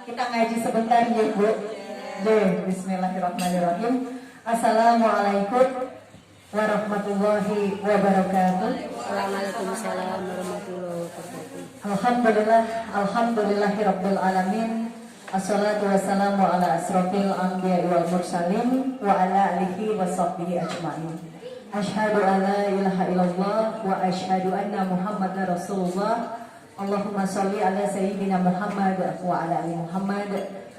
Kita ngaji sebentar ya Bu. Bismillahirrahmanirrahim. Assalamualaikum warahmatullahi wabarakatuh. Waalaikumsalam warahmatullahi wabarakatuh. Alhamdulillahirabbil alamin. Assalatu wassalamu ala asrofil anbiya'i wal mursalin wa ala alihi wa sahbihi ajma'in. Asyhadu an la ilaha illallah wa asyhadu anna Muhammadar Rasulullah. Allahumma sholli ala sayyidina Muhammad wa ala ali Muhammad.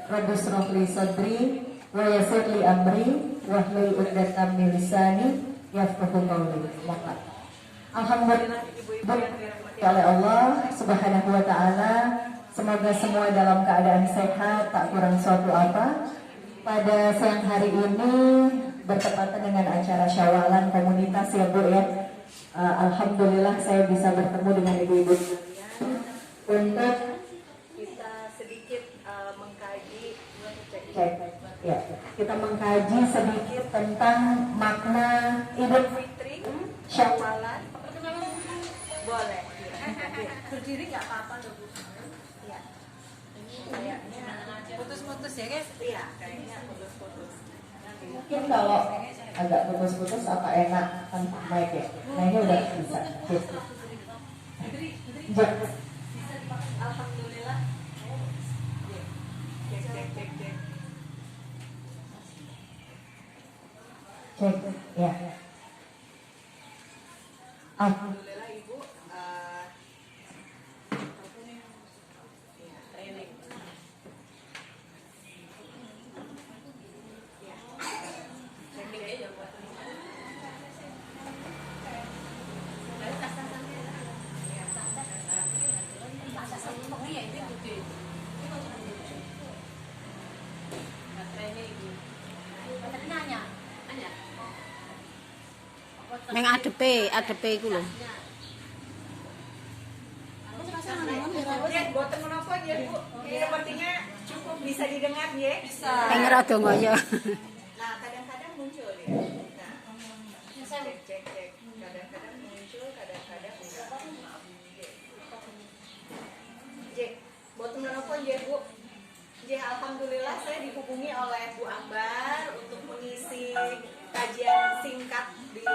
Rabbi shrah li sadri wa yassir li amri wahlul 'uqdatam min lisani yafqahu qawli. Alhamdulillah oleh Allah Subhanahu wa taala, semoga semua dalam keadaan sehat, tak kurang suatu apa. Pada siang hari ini bertepatan dengan acara Syawalan komunitas ya Bu ya. Alhamdulillah saya bisa bertemu dengan ibu-ibu untuk kita sedikit mengkaji ya, kita mengkaji sedikit tentang makna Idul Fitri, Syawalan. Boleh. Berdiri nggak apa-apa loh Bu. Iya. Ini kayaknya Putus-putus ya guys? iya, kayaknya putus-putus. Mungkin kalau agak putus-putus apa enak kan mic ya. Nah ini udah bisa. Alhamdulillah. Cek ya. Alhamdulillah Ibu. Training. Neng adepe iku lho. Ya, boten menapa ya Bu. Sepertinya cukup bisa didengar ya. Bisa. Neng rada ngoyo. Nah, kadang-kadang muncul ya. Nah, cek. Kadang-kadang muncul, kadang-kadang enggak. Jek, boten menapa ya Bu. Ya, alhamdulillah saya dihubungi oleh Bu Ambar untuk mengisi kajian singkat di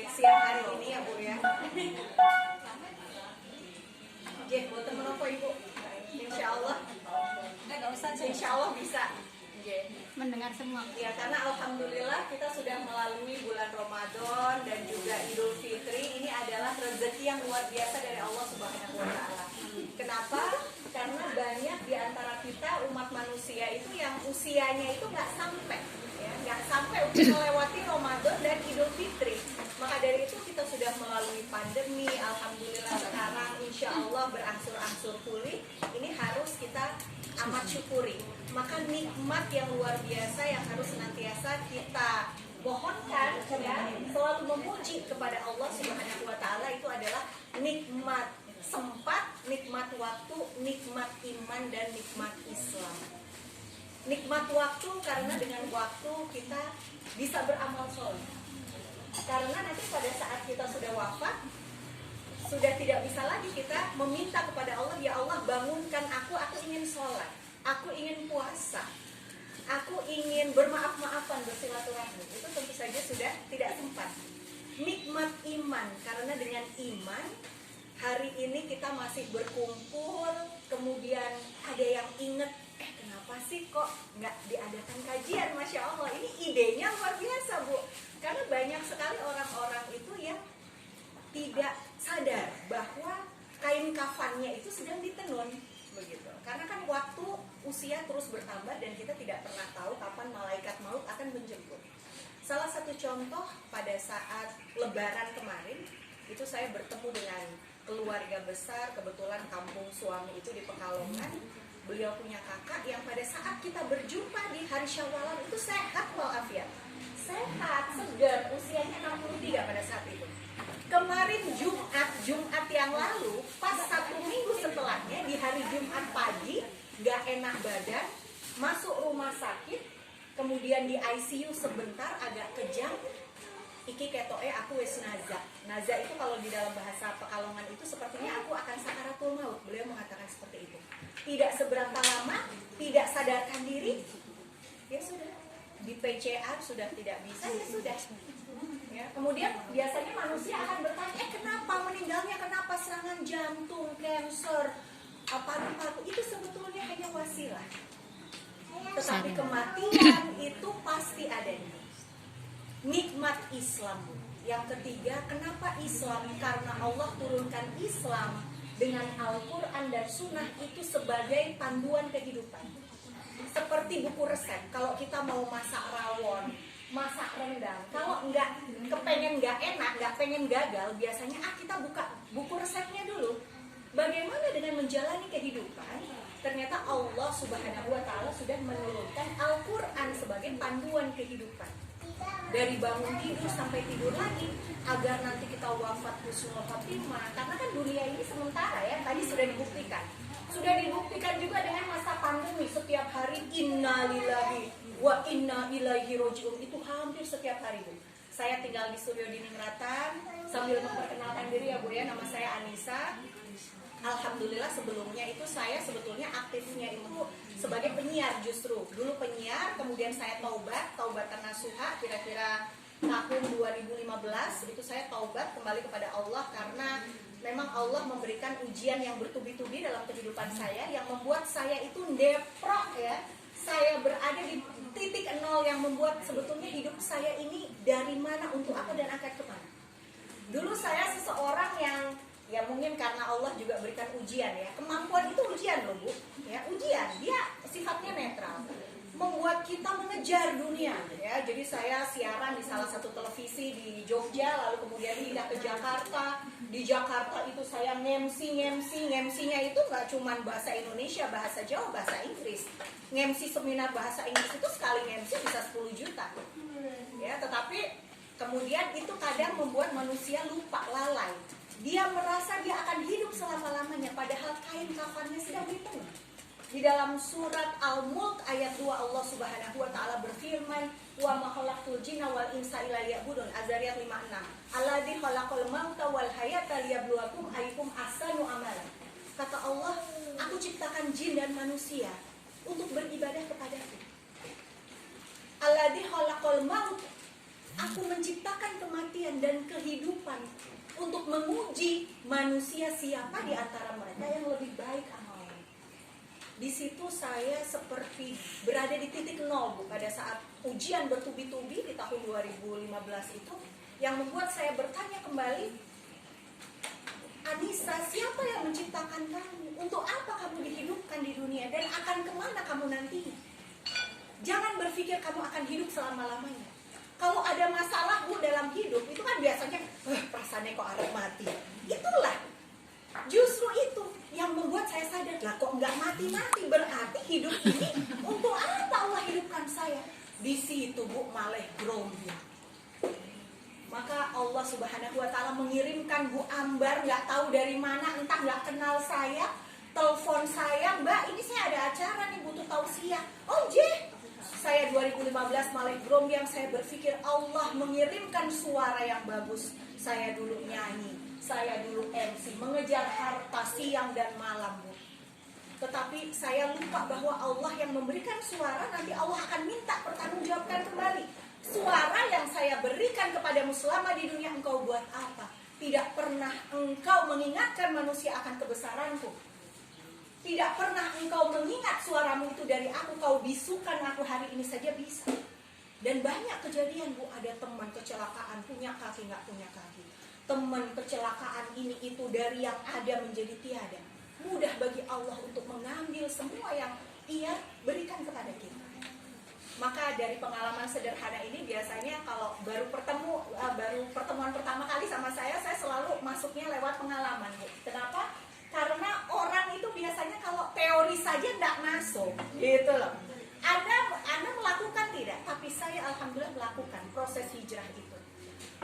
siang hari ini ya Bu ya. Jek, boten menapa Ibu. Insyaallah. Insyaallah bisa. Mendengar semua. Ya, karena alhamdulillah kita sudah melalui bulan Ramadan dan juga Idul Fitri. Ini adalah rezeki yang luar biasa dari Allah Subhanahu wa taala. Kenapa? Karena banyak di antara kita umat manusia itu yang usianya itu nggak sampai untuk melewati Ramadan dan Idul Fitri. Maka dari itu kita sudah melalui pandemi. Alhamdulillah sekarang insya Allah berangsur-angsur pulih. Ini harus kita amat syukuri. Maka nikmat yang luar biasa yang harus senantiasa kita mohonkan ya, selalu memuji kepada Allah Subhanahu wa taala, itu adalah nikmat sempat, nikmat waktu, nikmat iman dan nikmat Islam. Nikmat waktu karena dengan waktu kita bisa beramal soleh. Karena nanti pada saat kita sudah wafat, sudah tidak bisa lagi kita meminta kepada Allah, ya Allah bangunkan aku ingin sholat, aku ingin puasa, aku ingin bermaaf-maafan, bersilaturahmi. Itu tentu saja sudah tidak sempat. Nikmat iman, karena dengan iman hari ini kita masih berkumpul, kemudian ada yang ingat, kenapa sih kok nggak diadakan kajian? Masya Allah, ini idenya luar biasa Bu. Karena banyak sekali orang-orang itu yang tidak sadar bahwa kain kafannya itu sedang ditenun, begitu. Karena kan waktu usia terus bertambah dan kita tidak pernah tahu kapan malaikat maut akan menjemput. Salah satu contoh pada saat Lebaran kemarin, itu saya bertemu dengan keluarga besar, kebetulan kampung suami itu di Pekalongan. Beliau punya kakak yang pada saat kita berjumpa di hari Syawalan itu sehat walafiat. Sehat, segar, usianya 63 pada saat itu. Kemarin Jumat yang lalu, pas 1 minggu setelahnya, di hari Jumat pagi, gak enak badan, masuk rumah sakit, kemudian di ICU sebentar, agak kejang, iki ketoke aku wis naza. Naza itu kalau di dalam bahasa Pekalongan itu sepertinya aku akan sakaratul maut. Beliau mengatakan seperti itu. Tidak seberapa lama, tidak sadarkan diri, ya sudah. Di PCA sudah tidak bisa, ya sudah. Ya, kemudian biasanya manusia akan bertanya, kenapa meninggalnya, kenapa serangan jantung, kanker, paru-paru, itu sebetulnya hanya wasilah. Tetapi kematian itu pasti adanya. Nikmat Islam. Yang ketiga, kenapa Islam? Karena Allah turunkan Islam dengan Al-Quran dan Sunnah itu sebagai panduan kehidupan. Seperti buku resep, kalau kita mau masak rawon, masak rendang, kalau kepengen nggak enak, nggak pengen gagal, biasanya kita buka buku resepnya dulu. Bagaimana dengan menjalani kehidupan? Ternyata Allah Subhanahu wa Ta'ala sudah menurunkan Al-Quran sebagai panduan kehidupan. Dari bangun tidur sampai tidur lagi, agar nanti kita wafat husnul khotimah. Karena kan dunia ini sementara ya, tadi sudah dibuktikan. Sudah dibuktikan juga dengan masa pandemi, setiap hari innalillahi wa inna ilaihi roji'un, itu hampir setiap hari, Bu. Saya tinggal di studio di Ningratan, sambil memperkenalkan diri ya Bu ya, nama saya Anissa. Alhamdulillah sebelumnya itu saya sebetulnya aktifnya itu sebagai penyiar justru. Dulu penyiar, kemudian saya taubatan nasuha kira-kira tahun 2015 itu saya taubat kembali kepada Allah karena memang Allah memberikan ujian yang bertubi-tubi dalam kehidupan saya yang membuat saya itu deprok ya. Saya berada di titik nol yang membuat sebetulnya hidup saya ini dari mana, untuk apa, dan akan kemana. Dulu saya seseorang yang ya mungkin karena Allah juga berikan ujian ya. Kemampuan itu ujian loh Bu. Ya, ujian. Dia sifatnya netral. Membuat kita mengejar dunia ya. Jadi saya siaran di salah satu televisi di Jogja, lalu kemudian pindah ke Jakarta. Di Jakarta itu saya ngemsi-nya itu nggak cuma bahasa Indonesia, bahasa Jawa, bahasa Inggris. Ngemsi seminar bahasa Inggris itu sekali ngemsi bisa 10 juta. Ya, tetapi kemudian itu kadang membuat manusia lupa, lalai. Dia merasa dia akan hidup selama-lamanya, padahal kain kafannya sedang dipenuh. Di dalam surat Al-Mulk ayat 2 Allah Subhanahu wa Ta'ala berfirman, wa ma khalaqtul jinna wal insa illa liya'budun. Az-Zariyat 56. Alladzi khalaqal mauta wal hayata liyabluwakum ayyukum ahsanu amalan. Kata Allah, aku ciptakan jin dan manusia untuk beribadah kepadaku. Alladzi khalaqal maut, aku menciptakan kematian dan kehidupan untuk menguji manusia siapa di antara mereka yang lebih baik amalnya. Di situ saya seperti berada di titik nol Bu, pada saat ujian bertubi-tubi di tahun 2015 itu, yang membuat saya bertanya kembali, Anissa, siapa yang menciptakan kamu? Untuk apa kamu dihidupkan di dunia dan akan kemana kamu nantinya? Jangan berpikir kamu akan hidup selama-lamanya. Kalau ada masalah Bu dalam hidup, itu kan biasanya perasaannya kok arep mati. Itulah, justru itu yang membuat saya sadar, lah kok nggak mati-mati, berarti hidup ini untuk apa Allah hidupkan saya? Di situ Bu malah grombol. Maka Allah Subhanahu wa Ta'ala mengirimkan Bu Ambar, nggak tahu dari mana, entah nggak kenal saya, telepon saya, Mbak ini saya ada acara nih butuh tausiah. Oh jeh, saya 2015 malah yang saya berpikir Allah mengirimkan suara yang bagus. Saya dulu nyanyi, saya dulu MC, mengejar harta siang dan malam Bu. Tetapi saya lupa bahwa Allah yang memberikan suara, nanti Allah akan minta pertanggungjawabkan kembali. Suara yang saya berikan kepadamu selama di dunia engkau buat apa? Tidak pernah engkau mengingatkan manusia akan kebesaranku. Tidak pernah engkau mengingat suaramu itu dari aku, kau bisukan aku hari ini saja bisa. Dan banyak kejadian Bu, ada teman kecelakaan, punya kaki nggak punya kaki. Teman kecelakaan ini itu dari yang ada menjadi tiada. Mudah bagi Allah untuk mengambil semua yang Ia berikan kepada kita. Maka dari pengalaman sederhana ini biasanya kalau baru pertemuan pertama kali sama saya selalu masuknya lewat pengalaman Bu. Kenapa? Karena orang itu biasanya kalau teori saja tidak masuk, gitu loh. Anda melakukan tidak, tapi saya alhamdulillah melakukan proses hijrah itu.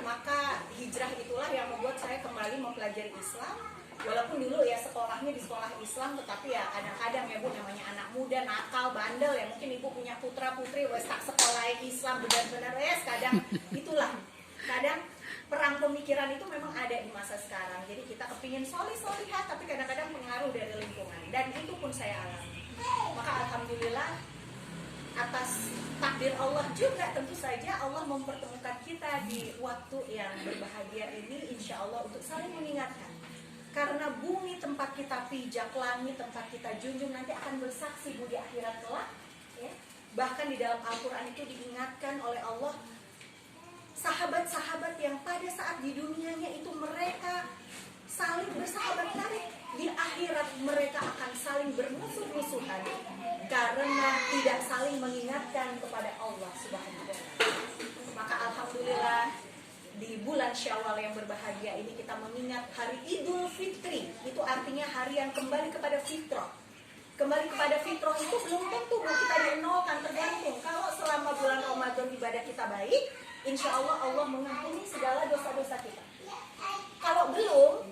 Maka hijrah itulah yang membuat saya kembali mempelajari Islam. Walaupun dulu ya sekolahnya di sekolah Islam, tetapi ya kadang-kadang ya Bu, namanya anak muda, nakal, bandel ya. Mungkin Ibu punya putra-putri wes tak sekolah Islam benar-benar kadang itulah. Kadang perang pemikiran itu memang ada di masa sekarang. Jadi kita kepingin solih-solihat, tapi kadang-kadang pengaruh dari lingkungan. Dan itu pun saya alami. Maka alhamdulillah atas takdir Allah juga tentu saja Allah mempertemukan kita di waktu yang berbahagia ini, insya Allah untuk saling mengingatkan. Karena bumi tempat kita pijak, langit tempat kita junjung nanti akan bersaksi di akhirat kelak. Ya. Bahkan di dalam Al-Quran itu diingatkan oleh Allah, sahabat-sahabat yang pada saat di dunianya itu mereka saling bersahabat karib, di akhirat mereka akan saling bermusuh-musuhan karena tidak saling mengingatkan kepada Allah Subhanahu wa Ta'ala. Maka alhamdulillah di bulan Syawal yang berbahagia ini kita mengingat hari Idul Fitri. Itu artinya hari yang kembali kepada fitrah. Kembali kepada fitrah itu belum tentu kita dienolkan, tergantung. Kalau selama bulan Ramadan ibadah kita baik, insya Allah Allah mengampuni segala dosa-dosa kita. Kalau belum,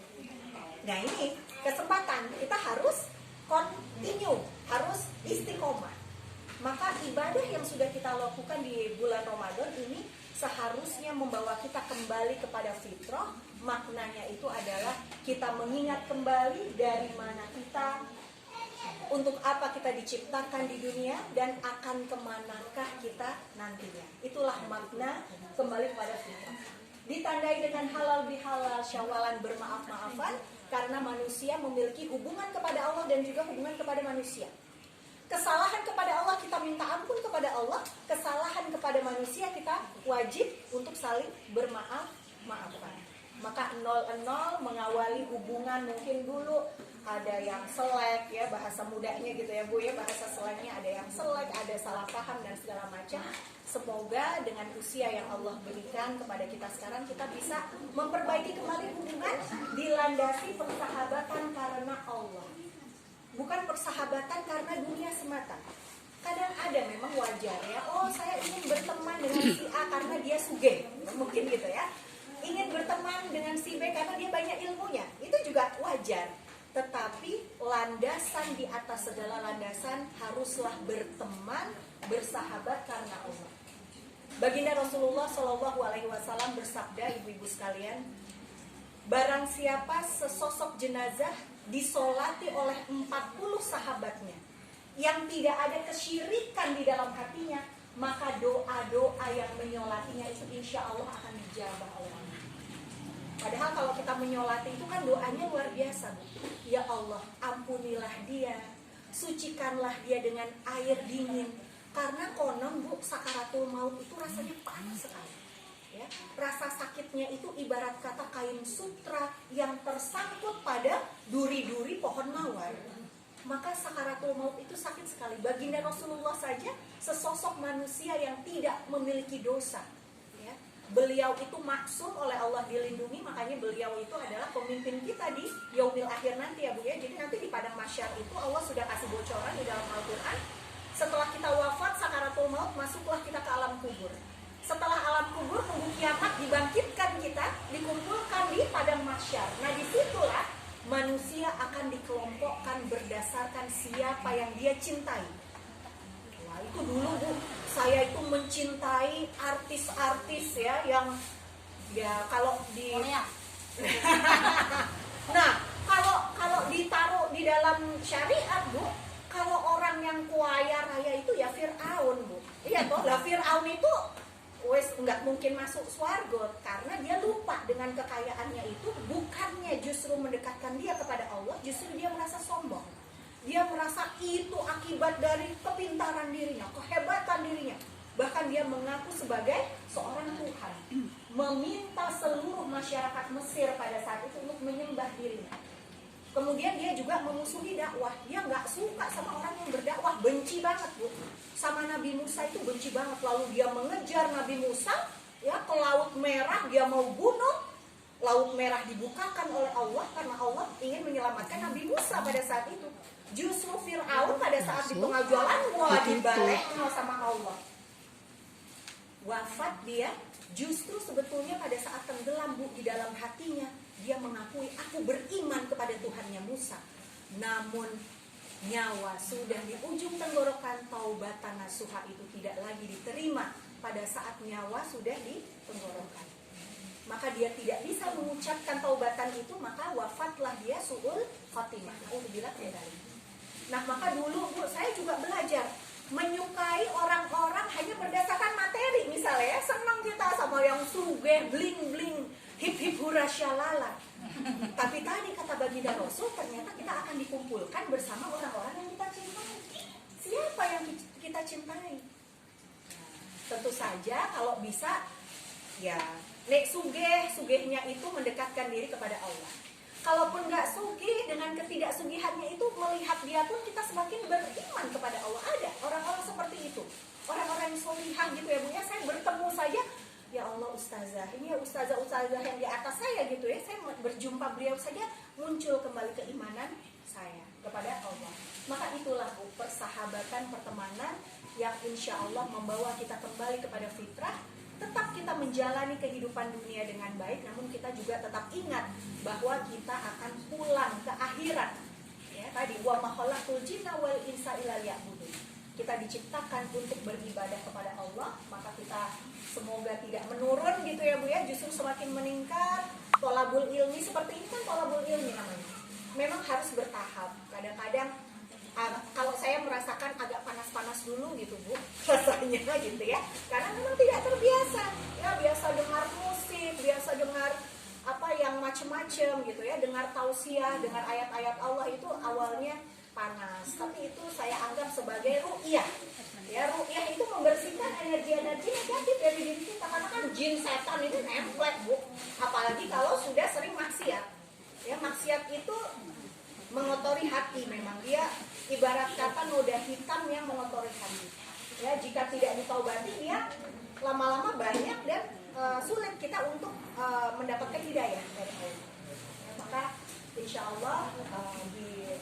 nah ini kesempatan kita harus continue, harus istiqomah. Maka ibadah yang sudah kita lakukan di bulan Ramadan ini seharusnya membawa kita kembali kepada fitrah. Maknanya itu adalah kita mengingat kembali dari mana kita, untuk apa kita diciptakan di dunia, dan akan kemanakah kita nantinya. Itulah makna kembali kepada fitrah. Ditandai dengan halal bihalal, syawalan bermaaf-maafan, karena manusia memiliki hubungan kepada Allah dan juga hubungan kepada manusia. Kesalahan kepada Allah kita minta ampun kepada Allah, kesalahan kepada manusia kita wajib untuk saling bermaaf-maafan. Maka 0-0 mengawali hubungan, mungkin dulu ada yang selek ya, bahasa mudanya gitu ya Bu ya, bahasa seleknya ada yang selek, ada salah paham dan segala macam. Semoga dengan usia yang Allah berikan kepada kita sekarang, kita bisa memperbaiki kembali hubungan, dilandasi persahabatan karena Allah, bukan persahabatan karena dunia semata. Kadang ada memang wajar ya, oh saya ingin berteman dengan si A karena dia sugih, mungkin gitu ya. Ingin berteman dengan si B karena dia banyak ilmunya, itu juga wajar. Tetapi landasan di atas segala landasan haruslah berteman, bersahabat karena Allah. Baginda Rasulullah SAW bersabda, ibu-ibu sekalian, barang siapa sesosok jenazah disolati oleh 40 sahabatnya yang tidak ada kesyirikan di dalam hatinya, maka doa-doa yang menyolatinya itu insya Allah akan dijabah oleh Allah. Padahal kalau kita menyolati itu kan doanya luar biasa, Bu. Ya Allah, ampunilah dia, sucikanlah dia dengan air dingin. Karena konon, Bu, sakaratul maut itu rasanya panas sekali. Ya, rasa sakitnya itu ibarat kata kain sutra yang tersangkut pada duri-duri pohon mawar. Maka sakaratul maut itu sakit sekali. Baginda Rasulullah saja sesosok manusia yang tidak memiliki dosa. Ya, beliau itu maksum oleh Allah, dilindungi, makanya beliau itu adalah pemimpin kita di yaumil akhir nanti ya Bu ya. Jadi nanti di padang mahsyar itu Allah sudah kasih bocoran di dalam Al-Quran. Setelah kita wafat sakaratul maut, masuklah kita ke alam kubur. Setelah alam kubur, tunggu kiamat, dibangkitkan kita, dikumpulkan di padang mahsyar. Nah disitulah manusia akan dikelompokkan berdasarkan siapa yang dia cintai. Wah itu dulu Bu, saya itu mencintai artis-artis ya, yang ya kalau di nah kalau ditaruh di dalam syariat Bu, kalau orang yang kaya raya itu ya Fir'aun Bu. Iya toh, lah Fir'aun itu wes nggak mungkin masuk surga karena dia lupa dengan kekayaannya itu. Bukannya justru mendekatkan dia kepada Allah, justru dia merasa sombong. Dia merasa itu akibat dari kepintaran dirinya, kehebatan dirinya. Bahkan dia mengaku sebagai seorang Tuhan, meminta seluruh masyarakat Mesir pada saat itu untuk menyembah dirinya. Kemudian dia juga memusuhi dakwah. Dia nggak suka sama orang yang berdakwah, benci banget Bu. Sama Nabi Musa itu benci banget. Lalu dia mengejar Nabi Musa ya ke Laut Merah, dia mau bunuh. Laut Merah dibukakan oleh Allah karena Allah ingin menyelamatkan Nabi Musa pada saat itu. Justru Fir'aun pada saat di tengah jalan, wah dibalik sama Allah. Wafat dia justru sebetulnya pada saat tenggelam Bu, di dalam hatinya dia mengakui, aku beriman kepada Tuhannya Musa. Namun nyawa sudah di ujung tenggorokan, taubatan nasuha itu tidak lagi diterima pada saat nyawa sudah di tenggorokan. Maka dia tidak bisa mengucapkan taubatan itu, maka wafatlah dia su'ul khatimah. Nah maka dulu Bu, saya juga belajar menyukai orang sugeh bling bling hip hip hura syalala. Tapi tadi kata baginda Rasul, ternyata kita akan dikumpulkan bersama orang-orang yang kita cintai. Siapa yang kita cintai? Tentu saja kalau bisa ya nek sugehnya itu mendekatkan diri kepada Allah. Kalaupun nggak sugih, dengan ketidaksugihannya itu melihat dia pun kita semakin beriman kepada Allah. Ada orang-orang seperti itu, orang-orang yang solihah gitu ya Bu ya. Saya bertemu saja, ya Allah ustazah, ini ya ustazah yang di atas saya gitu ya. Saya berjumpa beliau saja muncul kembali keimanan saya kepada Allah. Maka itulah Bu, persahabatan, pertemanan yang insya Allah membawa kita kembali kepada fitrah. Tetap kita menjalani kehidupan dunia dengan baik, namun kita juga tetap ingat bahwa kita akan pulang ke akhirat. Ya, tadi wa ma khalaqul jinna wal insa illa liya'budun. Kita diciptakan untuk beribadah kepada Allah, maka kita semoga tidak menurun gitu ya Bu ya, justru semakin meningkat. Tolabul ilmi seperti ini kan tolabul ilmi namanya. Memang harus bertahap. Kadang-kadang kalau saya merasakan agak panas-panas dulu gitu Bu rasanya gitu ya, karena memang tidak terbiasa ya, biasa dengar musik, biasa dengar apa yang macem-macem gitu ya, dengar tausiah, dengar ayat-ayat Allah itu awalnya panas, tapi itu saya anggap sebagai ru'yah ya. Ru'yah itu membersihkan energi-energi negatif dari diri kita, karena kan jin setan itu nempel Bu, apalagi kalau sudah sering maksiat ya. Maksiat itu mengotori hati, memang dia ibarat kata noda hitam yang mengotori hati ya. Jika tidak ditaubati, dia lama-lama banyak dan sulit kita untuk mendapatkan hidayah dari Allah ya. Maka insya Allah di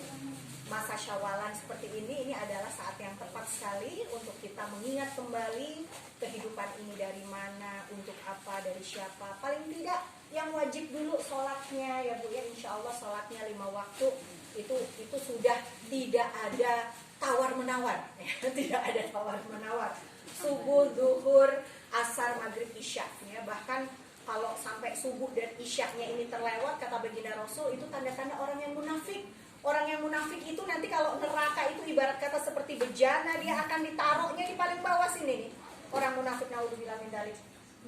masa Syawalan seperti ini adalah saat yang tepat sekali untuk kita mengingat kembali kehidupan ini dari mana, untuk apa, dari siapa. Paling tidak yang wajib dulu sholatnya ya Bu ya, insya Allah sholatnya 5 waktu itu sudah tidak ada tawar menawar ya. Tidak ada tawar menawar, subuh, zuhur, asar, maghrib, isya ya. Bahkan kalau sampai subuh dan isyaknya ini terlewat, kata baginda Rasul, itu tanda-tanda orang yang munafik. Orang yang munafik itu nanti kalau neraka itu ibarat kata seperti bejana, dia akan ditaruhnya di paling bawah sini nih. Orang munafik, naudzubillah min dzalik.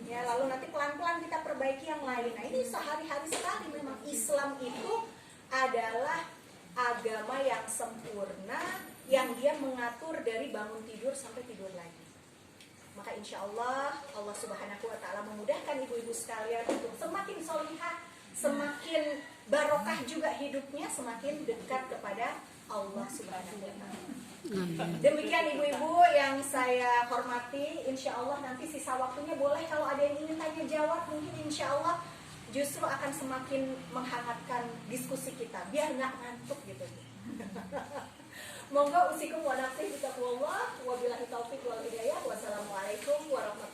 Ya, lalu nanti pelan-pelan kita perbaiki yang lain. Nah, ini sehari-hari sekali memang Islam itu adalah agama yang sempurna, yang dia mengatur dari bangun tidur sampai tidur lagi. Maka insya Allah Allah Subhanahu wa Ta'ala memudahkan ibu-ibu sekalian untuk semakin solihah, semakin barokah juga hidupnya, semakin dekat kepada Allah Subhanahu wa Ta'ala. Demikian ibu-ibu yang saya hormati. Insya Allah nanti sisa waktunya boleh kalau ada yang ingin tanya jawab, mungkin insya Allah justru akan semakin menghangatkan diskusi kita, biar nggak ngantuk gitu. Monggo usikum wa nafsi bitaqwallah, wabillahi taufiq wal hidayah. Wassalamualaikum warahmatullahi wabarakatuh.